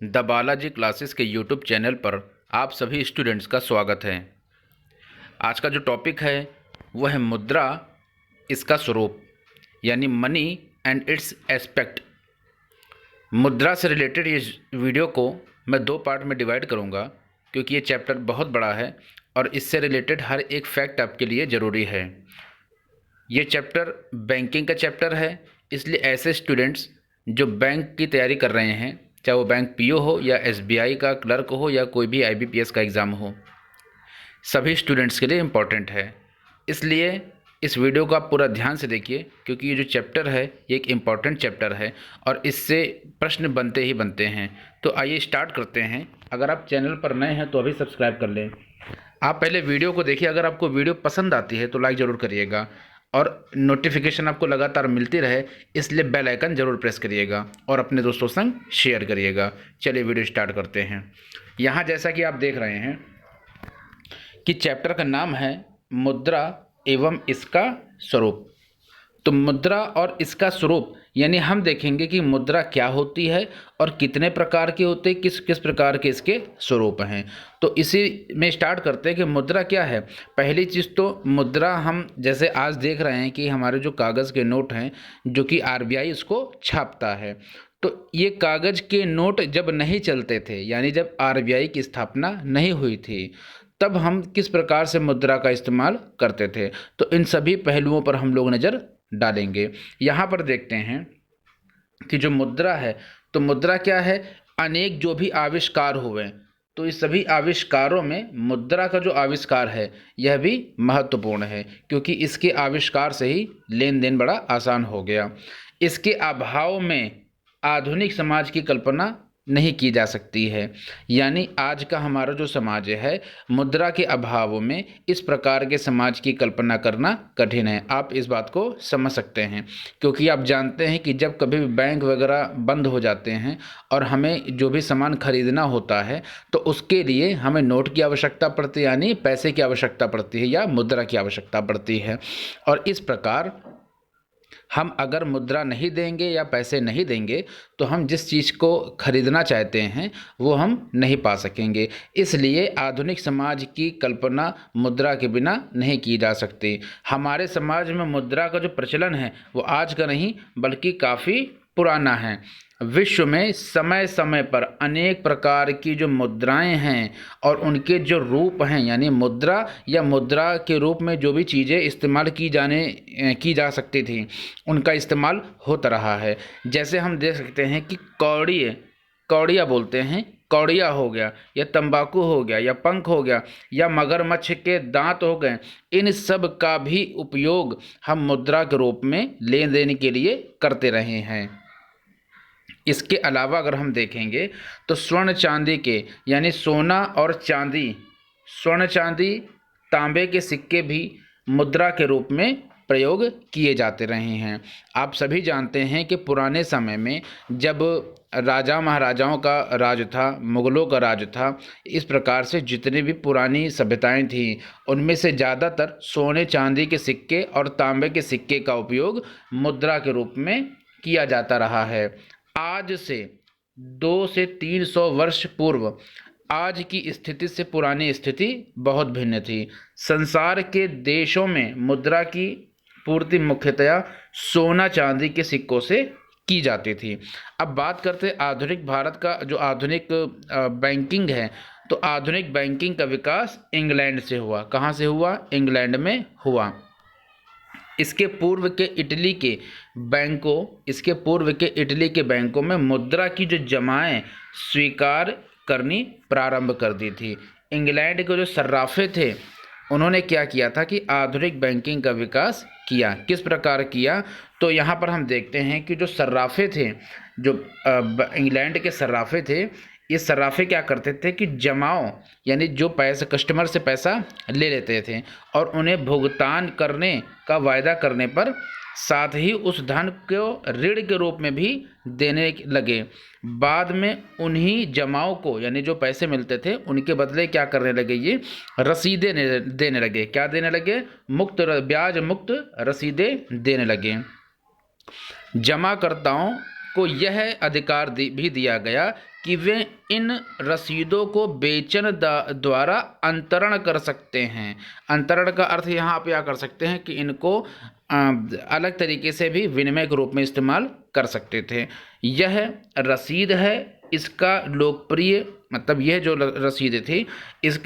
The Balaji classes के YouTube channel पर आप सभी स्टूडेंट्स का स्वागत है। आज का जो टॉपिक है वो है मुद्रा, इसका स्वरूप, यानी मनी एंड इट्स एस्पेक्ट। मुद्रा से रिलेटेड इस वीडियो को मैं दो पार्ट में डिवाइड करूंगा, क्योंकि ये चैप्टर बहुत बड़ा है और इससे रिलेटेड हर एक फैक्ट आपके लिए ज़रूरी है। ये चैप्टर बैंकिंग का चैप्टर है, इसलिए ऐसे स्टूडेंट्स जो बैंक की तैयारी कर रहे हैं, चाहे वो बैंक पीओ हो या एसबीआई का क्लर्क हो या कोई भी आईबीपीएस का एग्ज़ाम हो, सभी स्टूडेंट्स के लिए इम्पॉर्टेंट है। इसलिए इस वीडियो को आप पूरा ध्यान से देखिए, क्योंकि ये जो चैप्टर है ये एक इम्पॉर्टेंट चैप्टर है और इससे प्रश्न बनते ही बनते हैं। तो आइए स्टार्ट करते हैं। अगर आप चैनल पर नए हैं तो अभी सब्सक्राइब कर लें। आप पहले वीडियो को देखिए, अगर आपको वीडियो पसंद आती है तो लाइक ज़रूर करिएगा और नोटिफिकेशन आपको लगातार मिलती रहे इसलिए बेल आइकन ज़रूर प्रेस करिएगा और अपने दोस्तों संग शेयर करिएगा। चलिए वीडियो स्टार्ट करते हैं। यहाँ जैसा कि आप देख रहे हैं कि चैप्टर का नाम है मुद्रा एवं इसका स्वरूप। तो मुद्रा और इसका स्वरूप यानी हम देखेंगे कि मुद्रा क्या होती है और कितने प्रकार के होते हैं, किस किस प्रकार के इसके स्वरूप हैं। तो इसी में स्टार्ट करते हैं कि मुद्रा क्या है। पहली चीज़ तो मुद्रा, हम जैसे आज देख रहे हैं कि हमारे जो कागज़ के नोट हैं जो कि आरबीआई उसको छापता है, तो ये कागज़ के नोट जब नहीं चलते थे, यानी जब आरबीआई की स्थापना नहीं हुई थी, तब हम किस प्रकार से मुद्रा का इस्तेमाल करते थे। तो इन सभी पहलुओं पर हम लोग नज़र डालेंगे। यहाँ पर देखते हैं कि जो मुद्रा है, तो मुद्रा क्या है, अनेक जो भी आविष्कार हुए, तो इस सभी आविष्कारों में मुद्रा का जो आविष्कार है यह भी महत्वपूर्ण है, क्योंकि इसके आविष्कार से ही लेन देन बड़ा आसान हो गया। इसके अभाव में आधुनिक समाज की कल्पना नहीं की जा सकती है। यानी आज का हमारा जो समाज है, मुद्रा के अभाव में इस प्रकार के समाज की कल्पना करना कठिन है। आप इस बात को समझ सकते हैं, क्योंकि आप जानते हैं कि जब कभी भी बैंक वगैरह बंद हो जाते हैं और हमें जो भी सामान खरीदना होता है, तो उसके लिए हमें नोट की आवश्यकता पड़ती है, यानी पैसे की आवश्यकता पड़ती है या मुद्रा की आवश्यकता पड़ती है। और इस प्रकार हम अगर मुद्रा नहीं देंगे या पैसे नहीं देंगे तो हम जिस चीज़ को खरीदना चाहते हैं वो हम नहीं पा सकेंगे। इसलिए आधुनिक समाज की कल्पना मुद्रा के बिना नहीं की जा सकती। हमारे समाज में मुद्रा का जो प्रचलन है वो आज का नहीं बल्कि काफ़ी पुराना है। विश्व में समय समय पर अनेक प्रकार की जो मुद्राएं हैं और उनके जो रूप हैं, यानी मुद्रा या मुद्रा के रूप में जो भी चीज़ें इस्तेमाल की जा सकती थी, उनका इस्तेमाल होता रहा है। जैसे हम देख सकते हैं कि कौड़िया बोलते हैं, कौड़िया हो गया या तंबाकू हो गया या पंख हो गया या मगरमच्छ के दांत हो गए, इन सब का भी उपयोग हम मुद्रा के रूप में लेन देन के लिए करते रहे हैं। इसके अलावा अगर हम देखेंगे तो स्वर्ण चांदी के, यानी सोना और चांदी, स्वर्ण चांदी तांबे के सिक्के भी मुद्रा के रूप में प्रयोग किए जाते रहे हैं। आप सभी जानते हैं कि पुराने समय में जब राजा महाराजाओं का राज था, मुग़लों का राज था, इस प्रकार से जितनी भी पुरानी सभ्यताएं थीं उनमें से ज़्यादातर सोने चांदी के सिक्के और तांबे के सिक्के का उपयोग मुद्रा के रूप में किया जाता रहा है। आज से 200 से 300 वर्ष पूर्व आज की स्थिति से पुरानी स्थिति बहुत भिन्न थी। संसार के देशों में मुद्रा की पूर्ति मुख्यतया सोना चांदी के सिक्कों से की जाती थी। अब बात करते हैं आधुनिक भारत का, जो आधुनिक बैंकिंग है, तो आधुनिक बैंकिंग का विकास इंग्लैंड से हुआ। कहाँ से हुआ? इंग्लैंड में हुआ। इसके पूर्व के इटली के बैंकों में मुद्रा की जो जमाएं स्वीकार करनी प्रारंभ कर दी थी। इंग्लैंड के जो सर्राफे थे उन्होंने क्या किया था कि आधुनिक बैंकिंग का विकास किया। किस प्रकार किया? तो यहाँ पर हम देखते हैं कि जो सर्राफे थे, जो इंग्लैंड के सर्राफे थे, ये सर्राफे क्या करते थे कि जमाओ, यानी जो पैसे कस्टमर से पैसा ले लेते थे और उन्हें भुगतान करने का वायदा करने पर साथ ही उस धन को ऋण के रूप में भी देने लगे। बाद में उन्हीं जमाओं को, यानी जो पैसे मिलते थे उनके बदले क्या करने लगे, ये रसीदें देने लगे। क्या देने लगे? ब्याज मुक्त रसीदें देने लगे। जमाकर्ताओं को यह अधिकार भी दिया गया कि वे इन रसीदों को बेचन द्वारा अंतरण कर सकते हैं। अंतरण का अर्थ यहाँ आप क्या कर सकते हैं कि इनको अलग तरीके से भी विनिमय के रूप में इस्तेमाल कर सकते थे। यह रसीद है, इसका लोकप्रिय मतलब यह जो रसीद थी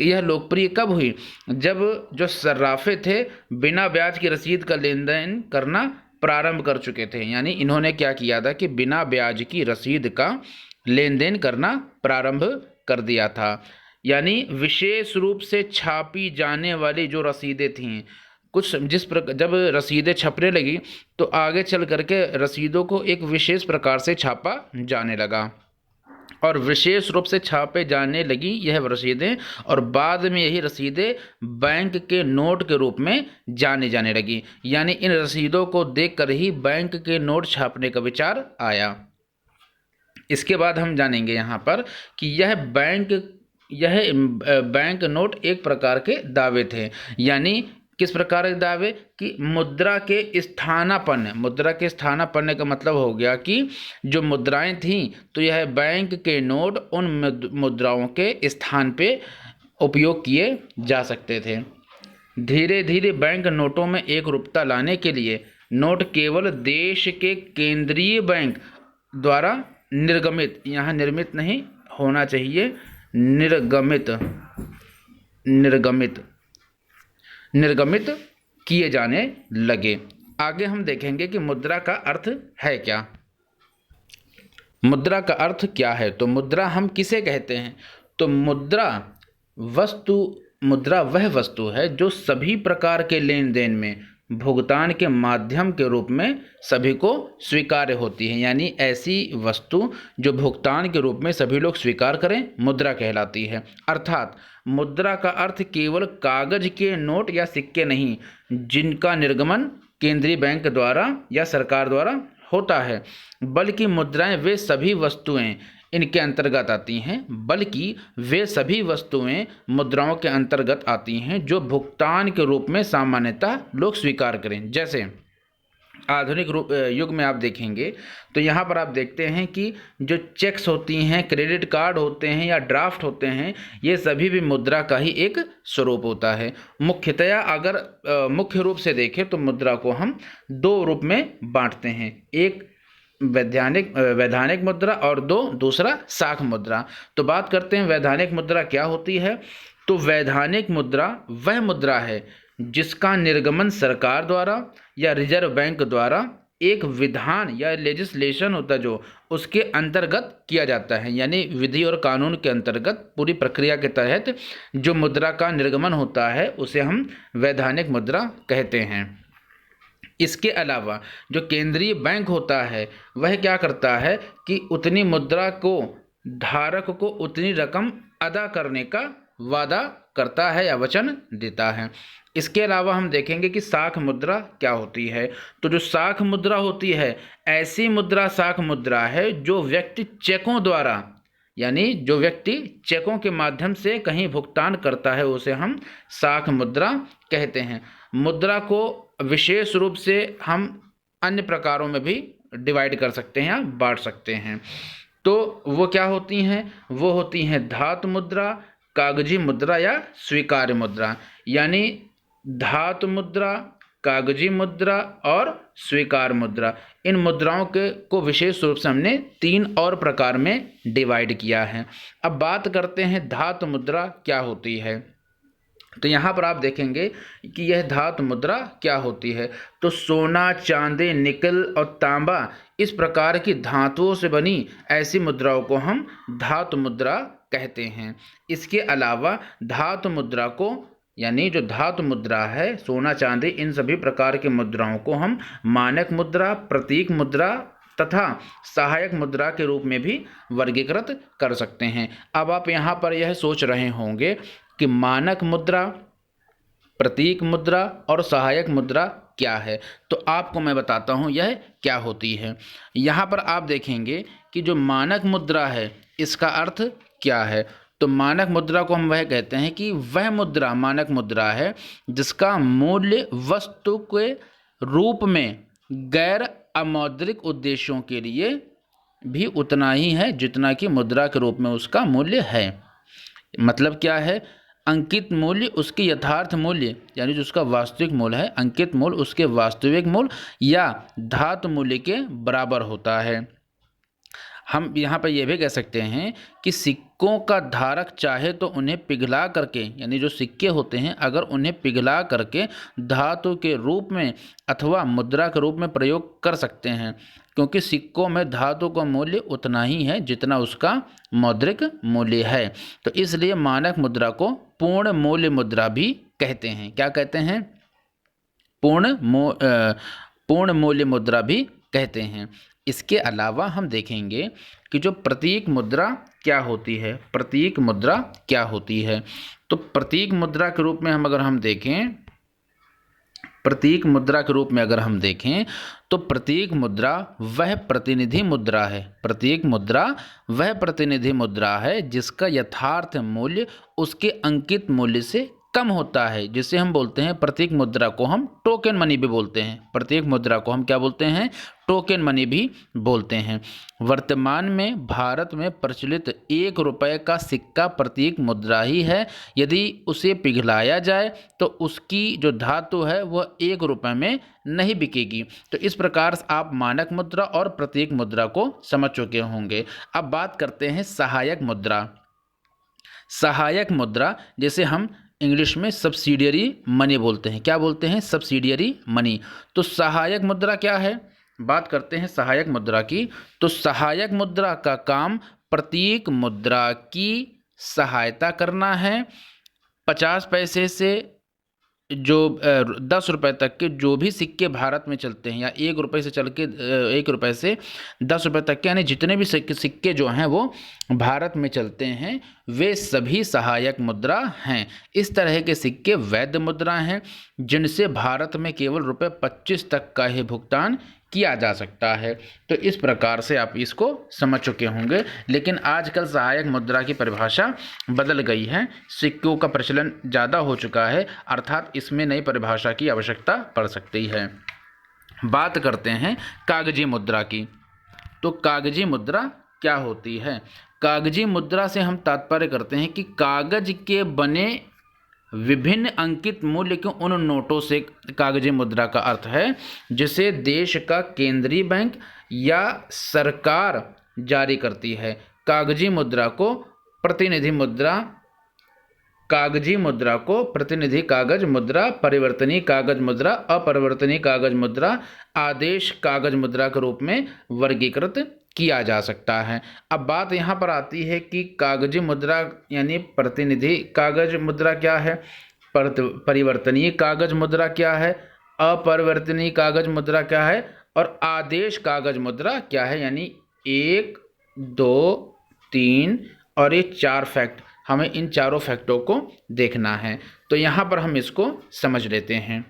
यह लोकप्रिय कब हुई? जब जो सर्राफे थे बिना ब्याज की रसीद का लेन देन करना प्रारंभ कर चुके थे। यानी इन्होंने क्या किया था कि बिना ब्याज की रसीद का लेन देन करना प्रारंभ कर दिया था। यानी विशेष रूप से छापी जाने वाली जो रसीदें थीं, कुछ जिस प्रकार जब रसीदें छपने लगी तो आगे चल करके रसीदों को एक विशेष प्रकार से छापा जाने लगा और विशेष रूप से छापे जाने लगी यह रसीदें, और बाद में यही रसीदें बैंक के नोट के रूप में जाने लगी। यानी इन रसीदों को देखकर ही बैंक के नोट छापने का विचार आया। इसके बाद हम जानेंगे यहाँ पर कि यह बैंक नोट एक प्रकार के दावे थे। यानी किस प्रकार के दावे? कि मुद्रा के स्थानापन्न। मुद्रा के स्थानापन्न का मतलब हो गया कि जो मुद्राएं थीं तो यह बैंक के नोट उन मुद्राओं के स्थान पे उपयोग किए जा सकते थे। धीरे धीरे बैंक नोटों में एक रूपता लाने के लिए नोट केवल देश के केंद्रीय बैंक द्वारा निर्गमित, यहाँ निर्मित नहीं होना चाहिए, निर्गमित किए जाने लगे। आगे हम देखेंगे कि मुद्रा का अर्थ है क्या। मुद्रा का अर्थ क्या है? तो मुद्रा हम किसे कहते हैं? तो मुद्रा वह वस्तु है जो सभी प्रकार के लेन देन में भुगतान के माध्यम के रूप में सभी को स्वीकार्य होती है। यानी ऐसी वस्तु जो भुगतान के रूप में सभी लोग स्वीकार करें, मुद्रा कहलाती है। अर्थात मुद्रा का अर्थ केवल कागज के नोट या सिक्के नहीं जिनका निर्गमन केंद्रीय बैंक द्वारा या सरकार द्वारा होता है, बल्कि मुद्राएं वे सभी वस्तुएं इनके अंतर्गत आती हैं, बल्कि वे सभी वस्तुएं मुद्राओं के अंतर्गत आती हैं जो भुगतान के रूप में सामान्यतः लोग स्वीकार करें। जैसे आधुनिक युग में आप देखेंगे तो यहाँ पर आप देखते हैं कि जो चेक्स होती हैं, क्रेडिट कार्ड होते हैं या ड्राफ्ट होते हैं, ये सभी भी मुद्रा का ही एक स्वरूप होता है। मुख्यतया अगर मुख्य रूप से देखें तो मुद्रा को हम दो रूप में बांटते हैं, एक वैधानिक मुद्रा और दूसरा साख मुद्रा। तो बात करते हैं वैधानिक मुद्रा क्या होती है। तो वैधानिक मुद्रा वह मुद्रा है जिसका निर्गमन सरकार द्वारा या रिजर्व बैंक द्वारा एक विधान या लेजिस्लेशन होता है जो उसके अंतर्गत किया जाता है। यानी विधि और कानून के अंतर्गत पूरी प्रक्रिया के तहत जो मुद्रा का निर्गमन होता है उसे हम वैधानिक मुद्रा कहते हैं। इसके अलावा जो केंद्रीय बैंक होता है वह क्या करता है कि उतनी मुद्रा को धारक को उतनी रकम अदा करने का वादा करता है या वचन देता है। इसके अलावा हम देखेंगे कि साख मुद्रा क्या होती है। तो जो साख मुद्रा होती है ऐसी मुद्रा साख मुद्रा है जो व्यक्ति चेकों द्वारा, यानी जो व्यक्ति चेकों के माध्यम से कहीं भुगतान करता है उसे हम साख मुद्रा कहते हैं। मुद्रा को विशेष रूप से हम अन्य प्रकारों में भी डिवाइड कर सकते हैं या बांट सकते हैं। तो वो क्या होती हैं? वो होती हैं धातु मुद्रा, कागजी मुद्रा या स्वीकार्य मुद्रा। यानी धातु मुद्रा, कागजी मुद्रा और स्वीकार मुद्रा, इन मुद्राओं को विशेष रूप से हमने 3 और प्रकार में डिवाइड किया है। अब बात करते हैं धातु मुद्रा क्या होती है। तो यहाँ पर आप देखेंगे कि यह धातु मुद्रा क्या होती है। तो सोना, चांदी, निकल और तांबा इस प्रकार की धातुओं से बनी ऐसी मुद्राओं को हम धातु मुद्रा कहते हैं। इसके अलावा धातु मुद्रा को, यानी जो धातु मुद्रा है, सोना, चांदी, इन सभी प्रकार की मुद्राओं को हम मानक मुद्रा, प्रतीक मुद्रा तथा सहायक मुद्रा के रूप में भी वर्गीकृत कर सकते हैं। अब आप यहाँ पर यह सोच रहे होंगे कि मानक मुद्रा, प्रतीक मुद्रा और सहायक मुद्रा क्या है। तो आपको मैं बताता हूँ यह क्या होती है। यहाँ पर आप देखेंगे कि जो मानक मुद्रा है इसका अर्थ क्या है। तो मानक मुद्रा को हम वह कहते हैं कि वह मुद्रा मानक मुद्रा है जिसका मूल्य वस्तु के रूप में गैर अमौद्रिक उद्देश्यों के लिए भी उतना ही है जितना कि मुद्रा के रूप में उसका मूल्य है। मतलब क्या है, अंकित मूल्य उसके यथार्थ मूल्य यानी जो उसका वास्तविक मूल्य है, अंकित मूल्य उसके वास्तविक मूल्य या धातु मूल्य के बराबर होता है। हम यहाँ पर यह भी कह सकते हैं कि सिक्कों का धारक चाहे तो उन्हें पिघला करके, यानी जो सिक्के होते हैं अगर उन्हें पिघला करके धातु के रूप में अथवा मुद्रा के रूप में प्रयोग कर सकते हैं, क्योंकि सिक्कों में धातु का मूल्य उतना ही है जितना उसका मौद्रिक मूल्य है। तो इसलिए मानक मुद्रा को पूर्ण मूल्य मुद्रा भी कहते हैं। क्या कहते हैं? पूर्ण मूल्य मुद्रा भी कहते हैं। इसके अलावा हम देखेंगे कि जो प्रतीक मुद्रा क्या होती है। प्रतीक मुद्रा क्या होती है? तो प्रतीक मुद्रा के रूप में हम देखें, प्रतीक मुद्रा के रूप में अगर हम देखें तो प्रतीक मुद्रा वह प्रतिनिधि मुद्रा है। प्रतीक मुद्रा वह प्रतिनिधि मुद्रा है जिसका यथार्थ मूल्य उसके अंकित मूल्य से कम होता है, जिसे हम बोलते हैं, प्रतीक मुद्रा को हम टोकन मनी भी बोलते हैं। प्रतीक मुद्रा को हम क्या बोलते हैं? टोकन मनी भी बोलते हैं। वर्तमान में भारत में प्रचलित 1 रुपये का सिक्का प्रतीक मुद्रा ही है। यदि उसे पिघलाया जाए तो उसकी जो धातु है वह 1 रुपये में नहीं बिकेगी। तो इस प्रकार से आप मानक मुद्रा और प्रतीक मुद्रा को समझ चुके होंगे। अब बात करते हैं सहायक मुद्रा। सहायक मुद्रा, जैसे हम इंग्लिश में सब्सिडियरी मनी बोलते हैं। क्या बोलते हैं? Subsidiary money. तो सहायक मुद्रा क्या है? बात करते हैं सहायक मुद्रा की। तो सहायक मुद्रा का काम प्रतीक मुद्रा की सहायता करना है। 50 पैसे से जो 10 रुपये तक के जो भी सिक्के भारत में चलते हैं, या 1 रुपये से चल के 1 रुपये से 10 रुपये तक के, यानी जितने भी सिक्के जो हैं वो भारत में चलते हैं, वे सभी सहायक मुद्रा हैं। इस तरह के सिक्के वैध मुद्रा हैं जिनसे भारत में केवल रुपये 25 तक का ही भुगतान किया जा सकता है। तो इस प्रकार से आप इसको समझ चुके होंगे। लेकिन आजकल सहायक मुद्रा की परिभाषा बदल गई है, सिक्कों का प्रचलन ज़्यादा हो चुका है, अर्थात इसमें नई परिभाषा की आवश्यकता पड़ सकती है। बात करते हैं कागजी मुद्रा की। तो कागजी मुद्रा क्या होती है? कागजी मुद्रा से हम तात्पर्य करते हैं कि कागज के बने विभिन्न अंकित मूल्य के उन नोटों से कागजी मुद्रा का अर्थ है जिसे देश का केंद्रीय बैंक या सरकार जारी करती है। कागजी मुद्रा को प्रतिनिधि मुद्रा, कागजी मुद्रा को प्रतिनिधि कागज मुद्रा, परिवर्तनीय कागज मुद्रा, अपरिवर्तनीय कागज मुद्रा, आदेश कागज मुद्रा के रूप में वर्गीकृत किया जा सकता है। अब बात यहाँ पर आती है कि कागजी मुद्रा यानी प्रतिनिधि कागज मुद्रा क्या है, परिवर्तनीय कागज मुद्रा क्या है, अपरिवर्तनीय कागज मुद्रा क्या है, और आदेश कागज मुद्रा क्या है। यानी 1, 2, 3 और ये 4 फैक्ट, हमें इन चारों फैक्टों को देखना है। तो यहाँ पर हम इसको समझ लेते हैं।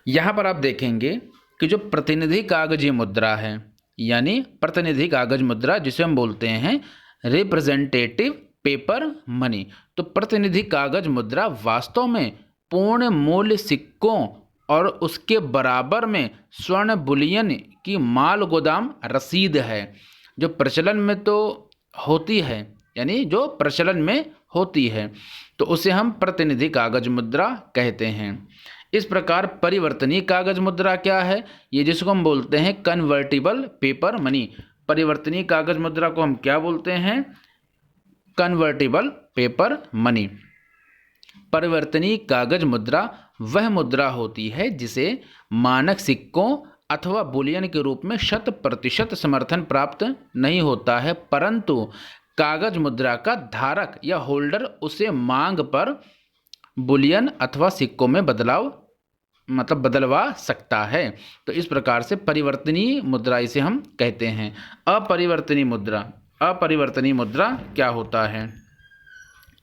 यहाँ पर आप देखेंगे कि जो प्रतिनिधि कागजी मुद्रा है, यानी प्रतिनिधि कागज मुद्रा जिसे हम बोलते हैं रिप्रेजेंटेटिव पेपर मनी, तो प्रतिनिधि कागज मुद्रा वास्तव में पूर्ण मूल्य सिक्कों और उसके बराबर में स्वर्ण बुलियन की माल गोदाम रसीद है, जो प्रचलन में तो होती है, यानी जो प्रचलन में होती है, तो उसे हम प्रतिनिधि कागज मुद्रा कहते हैं। इस प्रकार परिवर्तनीय कागज मुद्रा क्या है? ये जिसको हम बोलते हैं कन्वर्टिबल पेपर मनी। परिवर्तनीय कागज मुद्रा को हम क्या बोलते हैं? Convertible paper money. परिवर्तनीय कागज मुद्रा वह मुद्रा होती है जिसे मानक सिक्कों अथवा बुलियन के रूप में 100% समर्थन प्राप्त नहीं होता है, परंतु कागज मुद्रा का धारक या होल्डर उसे मांग पर बुलियन अथवा सिक्कों में बदलवा सकता है। तो इस प्रकार से परिवर्तनीय मुद्रा इसे हम कहते हैं। अपरिवर्तनीय मुद्रा, अपरिवर्तनीय मुद्रा क्या होता है?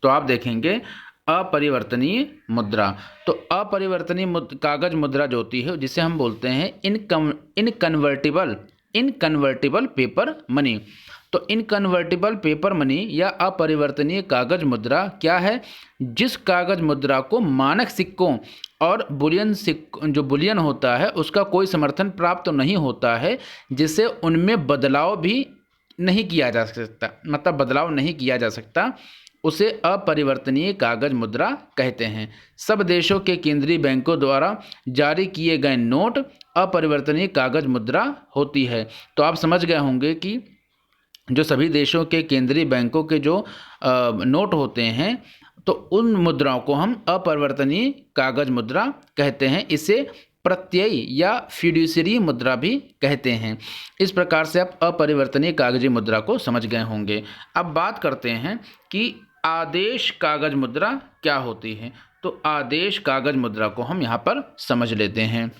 तो आप देखेंगे अपरिवर्तनीय मुद्रा, तो अपरिवर्तनीय कागज मुद्रा जो होती है जिसे हम बोलते हैं इनकन्वर्टिबल पेपर मनी। तो इनकन्वर्टिबल पेपर मनी या अपरिवर्तनीय कागज मुद्रा क्या है? जिस कागज मुद्रा को मानक सिक्कों और जो बुलियन होता है उसका कोई समर्थन प्राप्त नहीं होता है, जिसे उनमें बदलाव भी नहीं किया जा सकता, मतलब बदलाव नहीं किया जा सकता, उसे अपरिवर्तनीय कागज मुद्रा कहते हैं। सब देशों के केंद्रीय बैंकों द्वारा जारी किए गए नोट अपरिवर्तनीय कागज मुद्रा होती है। तो आप समझ गए होंगे कि जो सभी देशों के केंद्रीय बैंकों के जो नोट होते हैं तो उन मुद्राओं को हम अपरिवर्तनीय कागज मुद्रा कहते हैं। इसे प्रत्ययी या फिड्यूशियरी मुद्रा भी कहते हैं। इस प्रकार से आप अपरिवर्तनीय कागजी मुद्रा को समझ गए होंगे। अब बात करते हैं कि आदेश कागज मुद्रा क्या होती है। तो आदेश कागज मुद्रा को हम यहाँ पर समझ लेते हैं।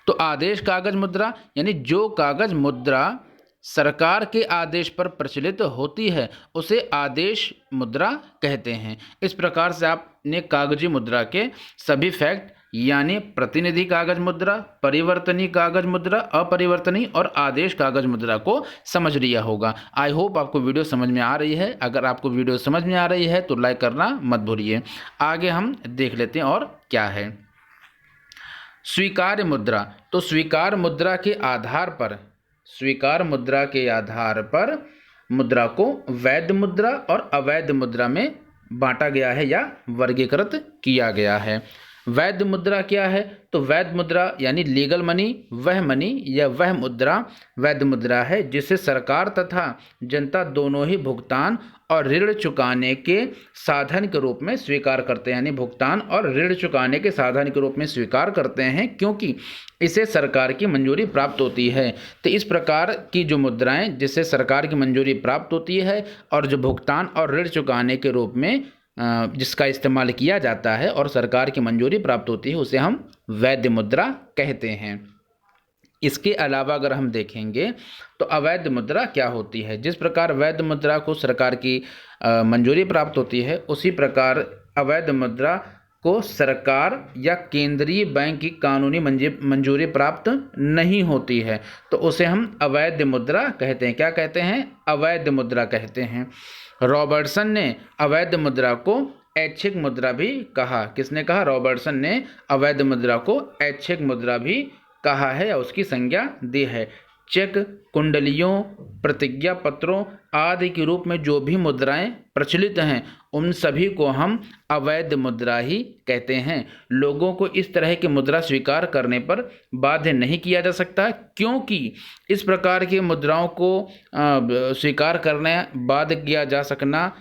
तो आदेश कागज मुद्रा यानी जो कागज मुद्रा सरकार के आदेश पर प्रचलित होती है उसे आदेश मुद्रा कहते हैं। इस प्रकार से आपने कागजी मुद्रा के सभी फैक्ट यानी प्रतिनिधि कागज मुद्रा, परिवर्तनीय कागज मुद्रा, अपरिवर्तनीय और आदेश कागज मुद्रा को समझ लिया होगा। आई होप आपको वीडियो समझ में आ रही है। अगर आपको वीडियो समझ में आ रही है तो लाइक करना मत भूलिए। आगे हम देख लेते हैं और क्या है स्वीकार्य मुद्रा। तो स्वीकार मुद्रा के आधार पर मुद्रा को वैध मुद्रा और अवैध मुद्रा में बांटा गया है या वर्गीकृत किया गया है। वैध मुद्रा क्या है? तो वैध मुद्रा यानी लीगल मनी, वह मनी या वह मुद्रा वैध मुद्रा है जिसे सरकार तथा जनता दोनों ही भुगतान और ऋण चुकाने के साधन के रूप में स्वीकार करते हैं। यानी भुगतान और ऋण चुकाने के साधन के रूप में स्वीकार करते हैं क्योंकि इसे सरकार की मंजूरी प्राप्त होती है। तो इस प्रकार की जो मुद्राएं जिससे सरकार की मंजूरी प्राप्त होती है और जो भुगतान और ऋण चुकाने के रूप में जिसका इस्तेमाल किया जाता है और सरकार की मंजूरी प्राप्त होती है उसे हम वैध मुद्रा कहते हैं। इसके अलावा अगर हम देखेंगे तो अवैध मुद्रा क्या होती है। जिस प्रकार वैध मुद्रा को सरकार की मंजूरी प्राप्त होती है उसी प्रकार अवैध मुद्रा को सरकार या केंद्रीय बैंक की कानूनी मंजूरी प्राप्त नहीं होती है तो उसे हम अवैध मुद्रा कहते हैं। क्या कहते हैं? अवैध मुद्रा कहते हैं। रॉबर्टसन ने अवैध मुद्रा को ऐच्छिक मुद्रा भी कहा। किसने कहा? रॉबर्टसन ने अवैध मुद्रा को ऐच्छिक मुद्रा भी कहा है या उसकी संज्ञा दी है। चेक, कुंडलियों, प्रतिज्ञा पत्रों आदि के रूप में जो भी मुद्राएं प्रचलित हैं उन सभी को हम अवैध मुद्रा ही कहते हैं। लोगों को इस तरह की मुद्रा स्वीकार करने पर बाध्य नहीं किया जा सकता क्योंकि इस प्रकार की मुद्राओं को स्वीकार करने बाध्य किया जा सकना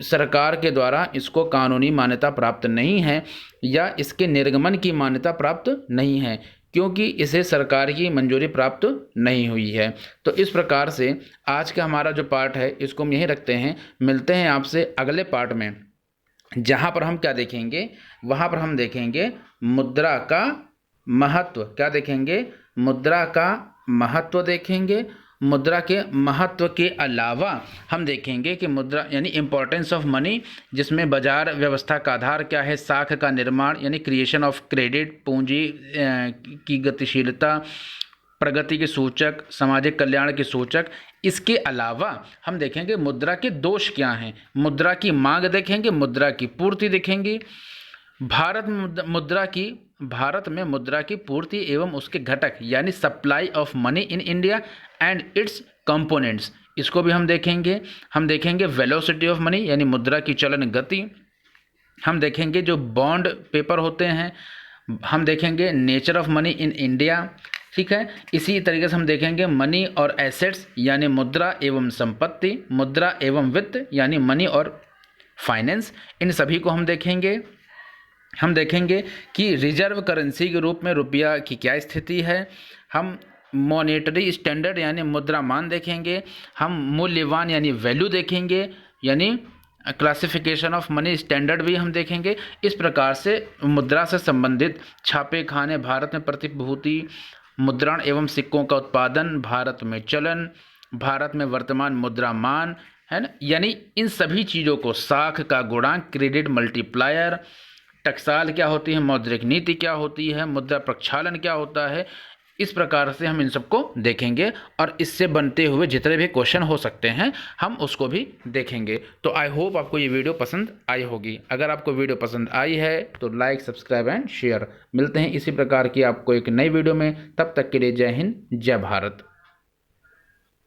सरकार के द्वारा इसको कानूनी मान्यता प्राप्त नहीं है या इसके निर्गमन की मान्यता प्राप्त नहीं है क्योंकि इसे सरकार की मंजूरी प्राप्त नहीं हुई है। तो इस प्रकार से आज का हमारा जो पार्ट है इसको हम यहीं रखते हैं। मिलते हैं आपसे अगले पार्ट में जहाँ पर हम क्या देखेंगे, वहाँ पर हम देखेंगे मुद्रा का महत्व। क्या देखेंगे? मुद्रा का महत्व देखेंगे। मुद्रा के महत्व के अलावा हम देखेंगे कि मुद्रा यानी इम्पोर्टेंस ऑफ मनी, जिसमें बाजार व्यवस्था का आधार क्या है, साख का निर्माण यानी क्रिएशन ऑफ क्रेडिट, पूंजी की गतिशीलता, प्रगति के सूचक, सामाजिक कल्याण के सूचक। इसके अलावा हम देखेंगे मुद्रा के दोष क्या हैं, मुद्रा की मांग देखेंगे, मुद्रा की पूर्ति देखेंगे। भारत में मुद्रा की पूर्ति एवं उसके घटक यानी supply of money in India and it's components, इसको भी हम देखेंगे। हम देखेंगे वेलोसिटी ऑफ मनी यानी मुद्रा की चलन गति। हम देखेंगे जो बॉन्ड पेपर होते हैं। हम देखेंगे nature of money in India. ठीक है, इसी तरीके से हम देखेंगे मनी और एसेट्स यानी मुद्रा एवं संपत्ति, मुद्रा एवं वित्त यानी मनी और फाइनेंस, इन सभी को हम देखेंगे। हम देखेंगे कि रिजर्व करेंसी के रूप में रुपया की क्या स्थिति है। हम मॉनेटरी स्टैंडर्ड यानी मुद्रा मान देखेंगे। हम मूल्यवान यानी वैल्यू देखेंगे, यानी क्लासिफिकेशन ऑफ मनी स्टैंडर्ड भी हम देखेंगे। इस प्रकार से मुद्रा से संबंधित छापे खाने, भारत में प्रतिभूति, मुद्रण एवं सिक्कों का उत्पादन, भारत में चलन, भारत में वर्तमान मुद्रा मान, है ना, यानी इन सभी चीज़ों को, साख का गुणांक, क्रेडिट मल्टीप्लायर, टकसाल क्या होती है, मौद्रिक नीति क्या होती है, मुद्रा प्रक्षालन क्या होता है, इस प्रकार से हम इन सबको देखेंगे और इससे बनते हुए जितने भी क्वेश्चन हो सकते हैं हम उसको भी देखेंगे। तो आई होप आपको ये वीडियो पसंद आई होगी। अगर आपको वीडियो पसंद आई है तो लाइक, सब्सक्राइब एंड शेयर। मिलते हैं इसी प्रकार की आपको एक नई वीडियो में, तब तक के लिए जय हिंद, जय भारत।